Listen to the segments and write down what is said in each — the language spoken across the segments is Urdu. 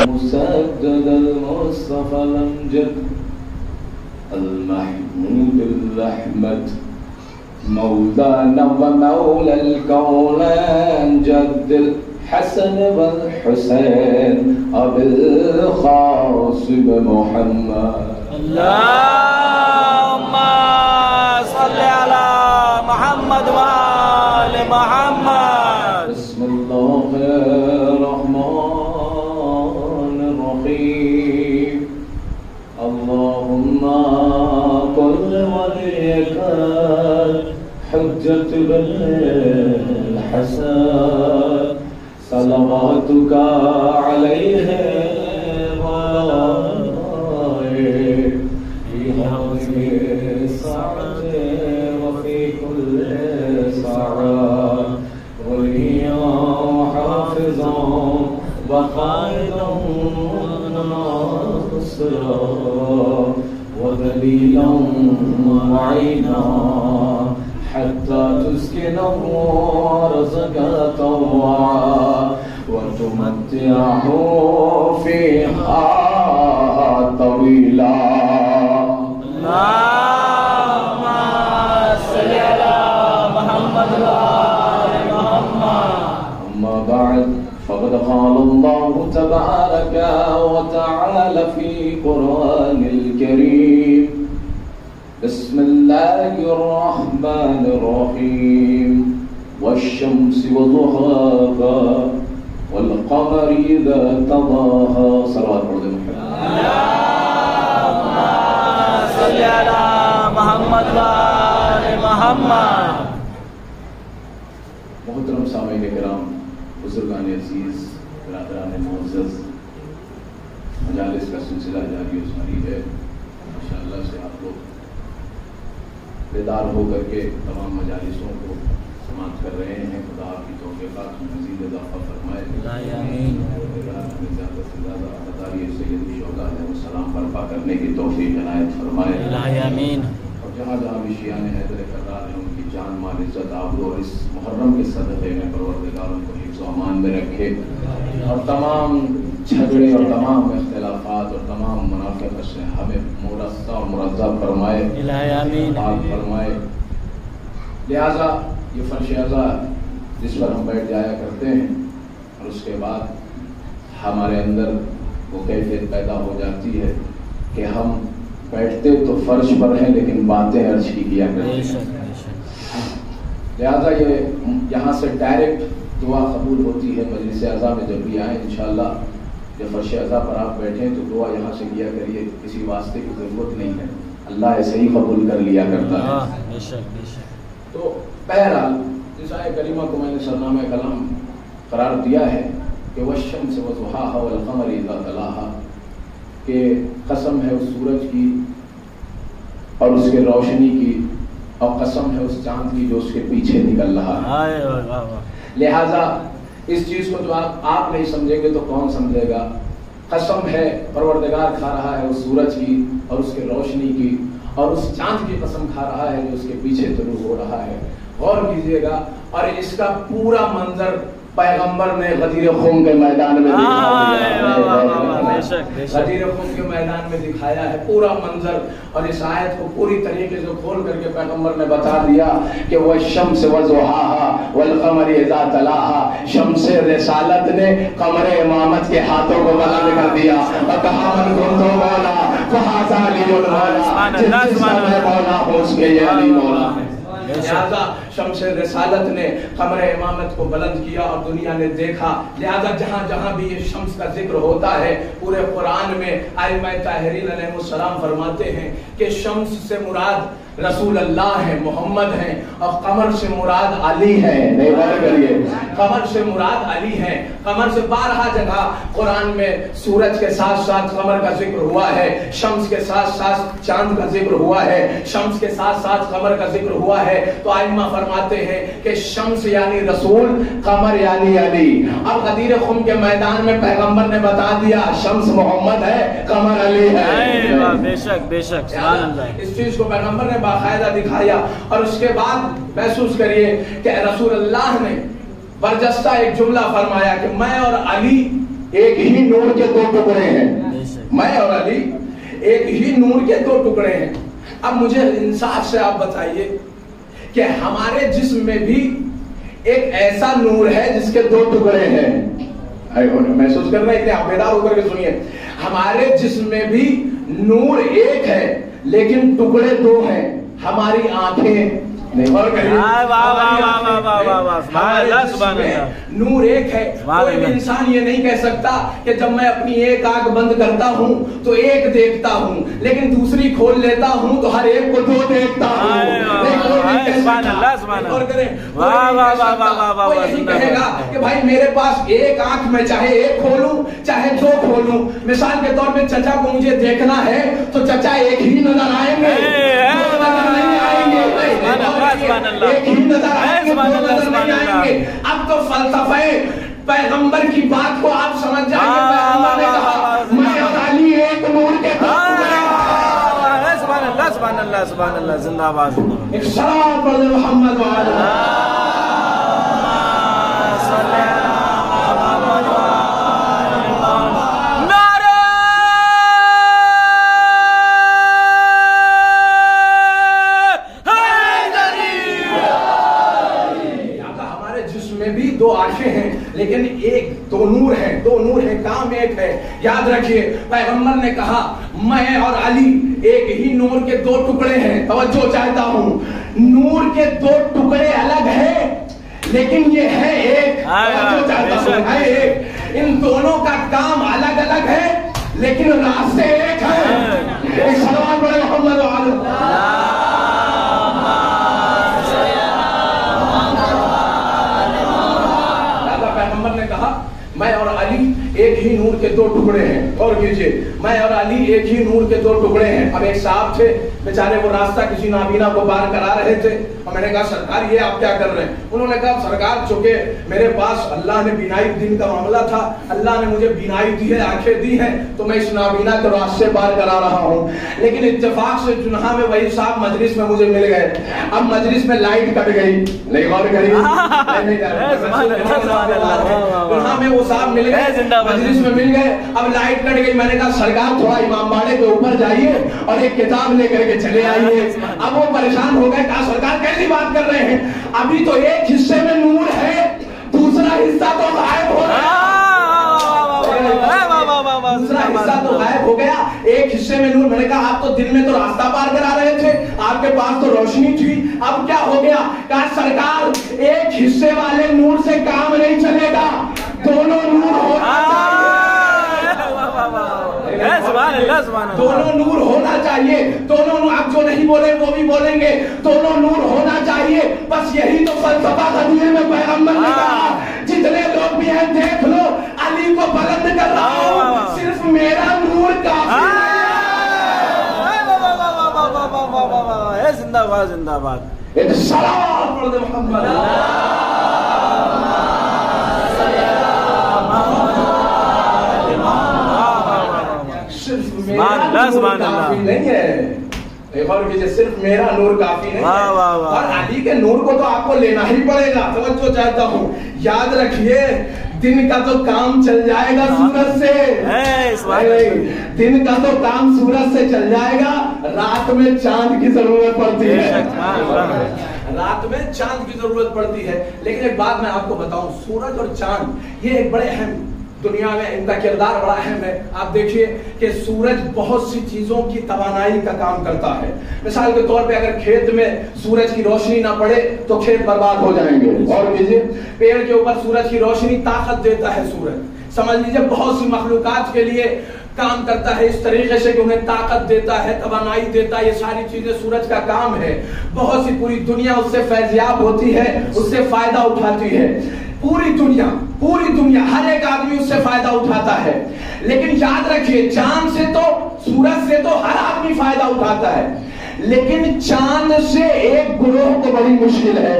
مسدد المصطفى الأمجد المحمود الأحمد مولانا ومولى الكونين جد الحسن والحسين أبي القاسم محمد اللهم صل على محمد وآل محمد. بسم الله الرحمن الرحيم. اللهم كل وليك حجة بن الحسن صلواتك عليه في هذه الساعة وفي كل ساعة وليا وحافظا وقائدا وناصرا ودليلا وعينا حتى تسكنه رزقا طوعا وتمتعه فيها طويلا. اللهم صل على محمد وآل محمد. أما بعد فقد قال الله تبارك وتعالى في قرآن الكريم بسم الله الرحمن الرحيم والشمس وضحاها والقمر إذا تلاها. صلوات محمد. اللهم صل على محمد وآل محمد. محترم سامعین کرام، بزرگان عزیز، برادران معزز، مجالس کا سلسلہ جاری و ساری ہے. ماشاءاللہ سے آپ لوگ بیدار ہو کر کے تمام مجالسوں کو سماعت کر رہے ہیں. خدا آپ کی توفیقات میں مزید اضافہ فرمائے. آمین. زیادہ سے زیادہ عطاری سید الشہداء علیہ السلام برپا کرنے کی توفیق عنایت فرمائے. آمین. اور جہاں جہاں بھی شیعان حیدر کرار ہیں ان کی جان مال عزت آبرو اور اس محرم کے صدقے میں پروردگار ان کو حفظ و امان میں رکھے اور تمام جھگڑے اور تمام اختلافات اور تمام منافقت سے ہمیں مرصع اور مرزق فرمائے. آمین. پاک فرمائے. لہذا یہ فرش اعضا جس پر ہم بیٹھ جایا کرتے ہیں اور اس کے بعد ہمارے اندر وہ کیفیت پیدا ہو جاتی ہے کہ ہم بیٹھتے تو فرش پر ہیں لیکن باتیں عرش کی کیا کرتے ہیں. لہذا یہ یہاں سے ڈائریکٹ دعا قبول ہوتی ہے. مجلس اعضا میں جب بھی آئیں انشاءاللہ جب فرش اعضا پر آپ بیٹھیں تو دعا یہاں سے کیا کریے. کسی واسطے کی ضرورت نہیں ہے. اللہ ایسے ہی قبول کر لیا کرتا ہے. تو بہرحال اس آیت کریمہ کو میں نے سرنامہ کلام قرار دیا ہے کہ والشمس وضحاها والقمر اذا تلاها، کہ قسم ہے اس سورج کی اور اس کے روشنی کی اور قسم ہے اس چاند کی جو اس کے پیچھے نکل رہا ہے. لہذا اس چیز کو جو آپ نہیں سمجھیں گے تو کون سمجھے گا. قسم ہے پروردگار کھا رہا ہے اس سورج کی اور اس کے روشنی کی اور اس چاند کی قسم کھا رہا ہے جو اس کے پیچھے طلوع ہو رہا ہے. غور کیجئے گا. اور اس کا پورا منظر پیغمبر نے غدیر خون کے میدان میں غدیر خون کے میدان میں دکھایا ہے پورا منظر. اور اس آیت کو پوری طریقے سے کھول کر کے پیغمبر نے بتا دیا کہ وہ شمس وضحاها والقمر اذا تلاها. شمس رسالت نے قمر امامت کے ہاتھوں کو بلند کر دیا اور کہا من کنت مولا فہذا علی مولا. جس میں مولا ہو اس کے یہ علی مولا ہے. لہذا شمس رسالت نے قمر امامت کو بلند کیا اور دنیا نے دیکھا. لہذا جہاں جہاں بھی یہ شمس کا ذکر ہوتا ہے پورے قرآن میں ائمہ طاہرین علیہ السلام فرماتے ہیں کہ شمس سے مراد رسول اللہ ہے، محمد ہیں، اور قمر سے مراد علی ہے. نہیں غور کریے، قمر سے مراد علی ہے. قمر سے 12 جگہ قرآن میں سورج کے ساتھ ساتھ قمر کا ذکر ہوا ہے، شمس کے ساتھ ساتھ چاند کا ذکر ہوا ہے، شمس کے ساتھ ساتھ قمر کا ذکر ہوا ہے. تو ائمہ فرماتے ہیں کہ شمس یعنی رسول، قمر یعنی علی. اب غدیر خم کے میدان میں پیغمبر نے بتا دیا شمس محمد ہے، قمر علی ہے. بے شک بے شک. اس چیز کو پیغمبر نے باقاعدہ دکھایا اور اس کے بعد محسوس کریے کہ رسول اللہ نے برجستہ ایک جملہ فرمایا کہ میں اور علی ایک ہی نور کے دو ٹکڑے ہیں، میں اور علی ایک ہی نور کے دو ٹکڑے ہیں۔ اب مجھے انصاف سے آپ بتائیے کہ ہمارے جسم میں بھی ایک ایسا نور ہے جس کے دو ٹکڑے ہیں، محسوس کر رہے ہیں؟ آپ بیدار ہو کر کے سنیے، ہمارے جسم میں بھی نور ایک ہے لیکن ٹکڑے دو ہیں، ہماری آنکھیں نہیں، اور نور ایک ہے۔ کوئی بھی انسان یہ نہیں کہہ سکتا کہ جب میں اپنی ایک آنکھ بند کرتا ہوں تو ایک دیکھتا ہوں لیکن دوسری کھول لیتا ہوں تو ہر ایک کو دو دیکھتا ہوں۔ وہ یہی کہے گا کہ بھائی میرے پاس ایک آنکھ میں چاہے ایک کھولوں چاہے دو کھولوں، مثال کے طور پہ چچا کو مجھے دیکھنا ہے تو چچا ایک ہی نظر آئیں گے، ایک ہی نظر آئیں گے، دو نظر نہیں آئیں گے۔ اب تو فلسفہ پیغمبر کی بات کو آپ سمجھ جائیں گے۔ پیغمبر نے کہا میں اور علی ایک نور کے دو ٹکڑے ہیں۔ سبحان اللہ سبحان اللہ سبحان اللہ، زندہ باد۔ ایک صلوات پڑھ دے محمد وعلی دو آنکھیں ہیں لیکن ایک دو نور ہیں، کام ایک ہے۔ یاد رکھیے پیغمبر نے کہا میں اور علی ایک ہی نور کے دو ٹکڑے ہیں۔ توجہ چاہتا ہوں، نور کے دو ٹکڑے الگ ہیں لیکن یہ ہے ایک۔ توجہ چاہتا ہوں، ہے ایک۔ ان دونوں کا کام الگ الگ ہے لیکن راستے ایک ہیں۔ ایک صلوات پڑھیں محمد وعلی میں اور علی ایک ہی نور کے دو ٹکڑے ہیں۔ اور کیجئے میں اور علی ایک ہی نور کے دو ٹکڑے ہیں۔ اب ایک صاحب تھے بیچارے، وہ راستہ کسی نابینا کو پار کرا رہے تھے اور میں نے کہا سرکار یہ آپ کیا کر رہے ہیں؟ انہوں نے کہا سرکار چونکہ میرے پاس اللہ نے بینائی دین کا معاملہ تھا، اللہ نے مجھے بینائی دی ہے، آنکھیں دی ہیں، تو میں اس نابینا کے راستے پار کرا رہا ہوں۔ لیکن اتفاق سے جنہا میں وہی صاحب مجلس میں مجھے مل گئے۔ اب مجلس میں لائٹ کٹ گئی، نہیں غور کری، جنہا میں وہ صاحب مل گئے، مجلس میں مل گئے، اب لائٹ کٹ گئی۔ میں نے کہا سرکار تھوڑا امام باڑے کے اوپر جائیے اور ایک کتاب لے کر کے چلے آئیے۔ اب وہ پریشان ہو گئے، کہا سرکار کیسی بات کر رہے ہیں، ابھی تو ایک حصے میں نور ہے دوسرا حصہ تو غائب ہو گیا، دوسرا حصہ تو غائب ہو گیا، ایک حصے میں نور۔ میں نے کہا آپ تو دن میں تو راستہ پار کرا رہے تھے، آپ کے پاس تو روشنی تھی، اب کیا ہو گیا؟ کہا سرکار ایک حصے والے نور سے کام نہیں چلے گا، دونوں نور ہونا چاہیے، دونوں نور ہونا چاہیے، دونوں نور۔ آپ جو نہیں بولے وہ بھی بولیں گے، دونوں نور ہونا چاہیے۔ بس یہی تو فلسفہ قدیمے میں پیغمبر نے کہا جتنے لوگ بھی ہیں دیکھ لو، علی کو بلند کر رہا ہوں، صرف میرا نور کافی ہے۔ زندہ باد زندہ باد۔ ایک صلوات پڑھ دے محمد۔ کافی نہیں ہے، ایک اور کیجئے صرف میرا نور کافی نہیں ہے، اور علی کے نور کو تو آپ کو لینا ہی پڑے گا۔ توجہ چاہتا ہوں، یاد رکھیے دن کا تو کام چل جائے گا سورج سے، دن کا تو کام سورج سے چل جائے گا، رات میں چاند کی ضرورت پڑتی ہے، رات میں چاند کی ضرورت پڑتی ہے۔ لیکن ایک بات میں آپ کو بتاؤں، سورج اور چاند یہ ایک بڑے اہم دنیا میں ان کا کردار بڑا اہم ہے۔ آپ دیکھیے کہ سورج بہت سی چیزوں کی توانائی کا کام کرتا ہے۔ مثال کے طور پہ اگر کھیت میں سورج کی روشنی نہ پڑے تو کھیت برباد ہو جائیں گے۔ اور کیجئے پیڑ کے اوپر سورج کی روشنی طاقت دیتا ہے سورج، سمجھ لیجئے بہت سی مخلوقات کے لیے کام کرتا ہے اس طریقے سے کہ انہیں طاقت دیتا ہے، توانائی دیتا ہے، یہ ساری چیزیں سورج کا کام ہے۔ بہت سی پوری دنیا اس سے فیضیاب ہوتی ہے، اس سے فائدہ اٹھاتی ہے، پوری دنیا ہر ایک آدمی اس سے فائدہ اٹھاتا ہے۔ لیکن یاد رکھیے چاند سے تو سورج سے تو ہر آدمی فائدہ اٹھاتا ہے، لیکن چاند سے ایک گروہ کو بڑی مشکل ہے۔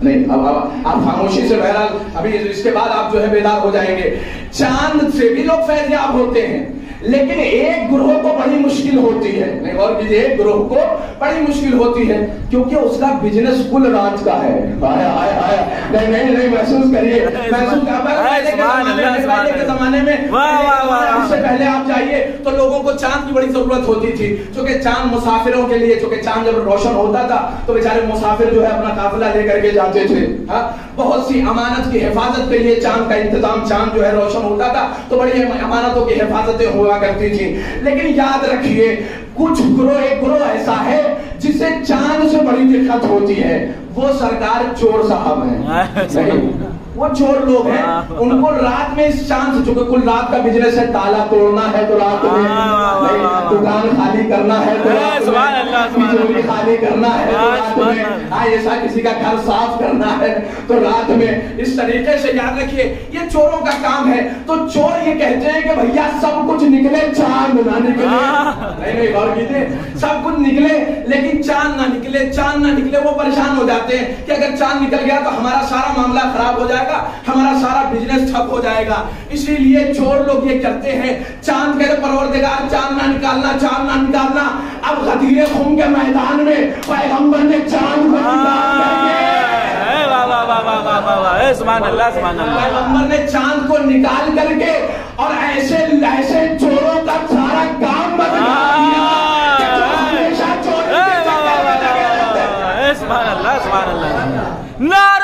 نہیں اب آپ خاموشی سے، بہرحال ابھی اس کے بعد آپ جو ہے بیدار ہو جائیں گے۔ چاند سے بھی لوگ فیضیاب ہوتے ہیں لیکن ایک گروہ کو بڑی مشکل ہوتی ہے، نہیں اور کیجئے، ایک گروہ کو بڑی مشکل ہوتی ہے کیونکہ اس کا بزنس کل رات کا ہے۔ نہیں محسوس کریے، محسوس پہلے کے زمانے میں، اس سے پہلے آپ جائیے تو لوگوں کو چاند کی بڑی ضرورت ہوتی تھی، چونکہ چاند مسافروں کے لیے، چونکہ چاند جب روشن ہوتا تھا تو بیچارے مسافر جو ہے اپنا قافلہ لے کر کے جاتے تھے، بہت سی امانت کی حفاظت کے لیے چاند کا انتظام، چاند جو ہے روشن ہوتا تھا تو بڑی امانتوں کی حفاظتیں ہوا کرتی تھی۔ لیکن یاد رکھیے کچھ گروہ، ایک گروہ ایسا ہے جسے چاند سے بڑی دقت ہوتی ہے، وہ سرکار چور صاحب ہیں، وہ چور لوگ ہیں، ان کو رات میں اس چاند سے، چونکہ کل رات کا بزنس ہے، تالا توڑنا ہے تو رات میں، دکان خالی کرنا ہے تو رات میں، تجوری خالی کرنا ہے تو رات میں، ایسا کسی کا گھر صاف کرنا ہے تو رات میں، اس طریقے سے یاد رکھیے یہ چوروں کا کام ہے۔ تو چور یہ کہتے ہیں کہ بھیا سب کچھ نکلے، چاند نہ نکلے، نہیں غور کیجئے، سب کچھ نکلے لیکن چاند نہ نکلے، چاند نہ نکلے۔ وہ پریشان ہو جاتے ہیں کہ اگر چاند نکل گیا تو ہمارا سارا معاملہ خراب ہو جائے گا، ہمارا سارا بزنس ٹھپ ہو جائے گا۔ اسی لیے چور لوگ یہ کرتے ہیں، چاند کہتے پروردگار چاند نہ نکالنا، چاند نہ نکالنا۔ اب غدیر خم کے میدان میں پیغمبر نے چاند کو نکال کر کے، سبحان اللہ سبحان اللہ، پیغمبر نے چاند کو نکال کر کے اور ایسے ایسے چوروں کا سارا کام بدلا دیا کہ جو ہمیشہ چوری کے چکر میں لگے رہتے ہیں۔ سبحان اللہ سبحان اللہ، نعرہ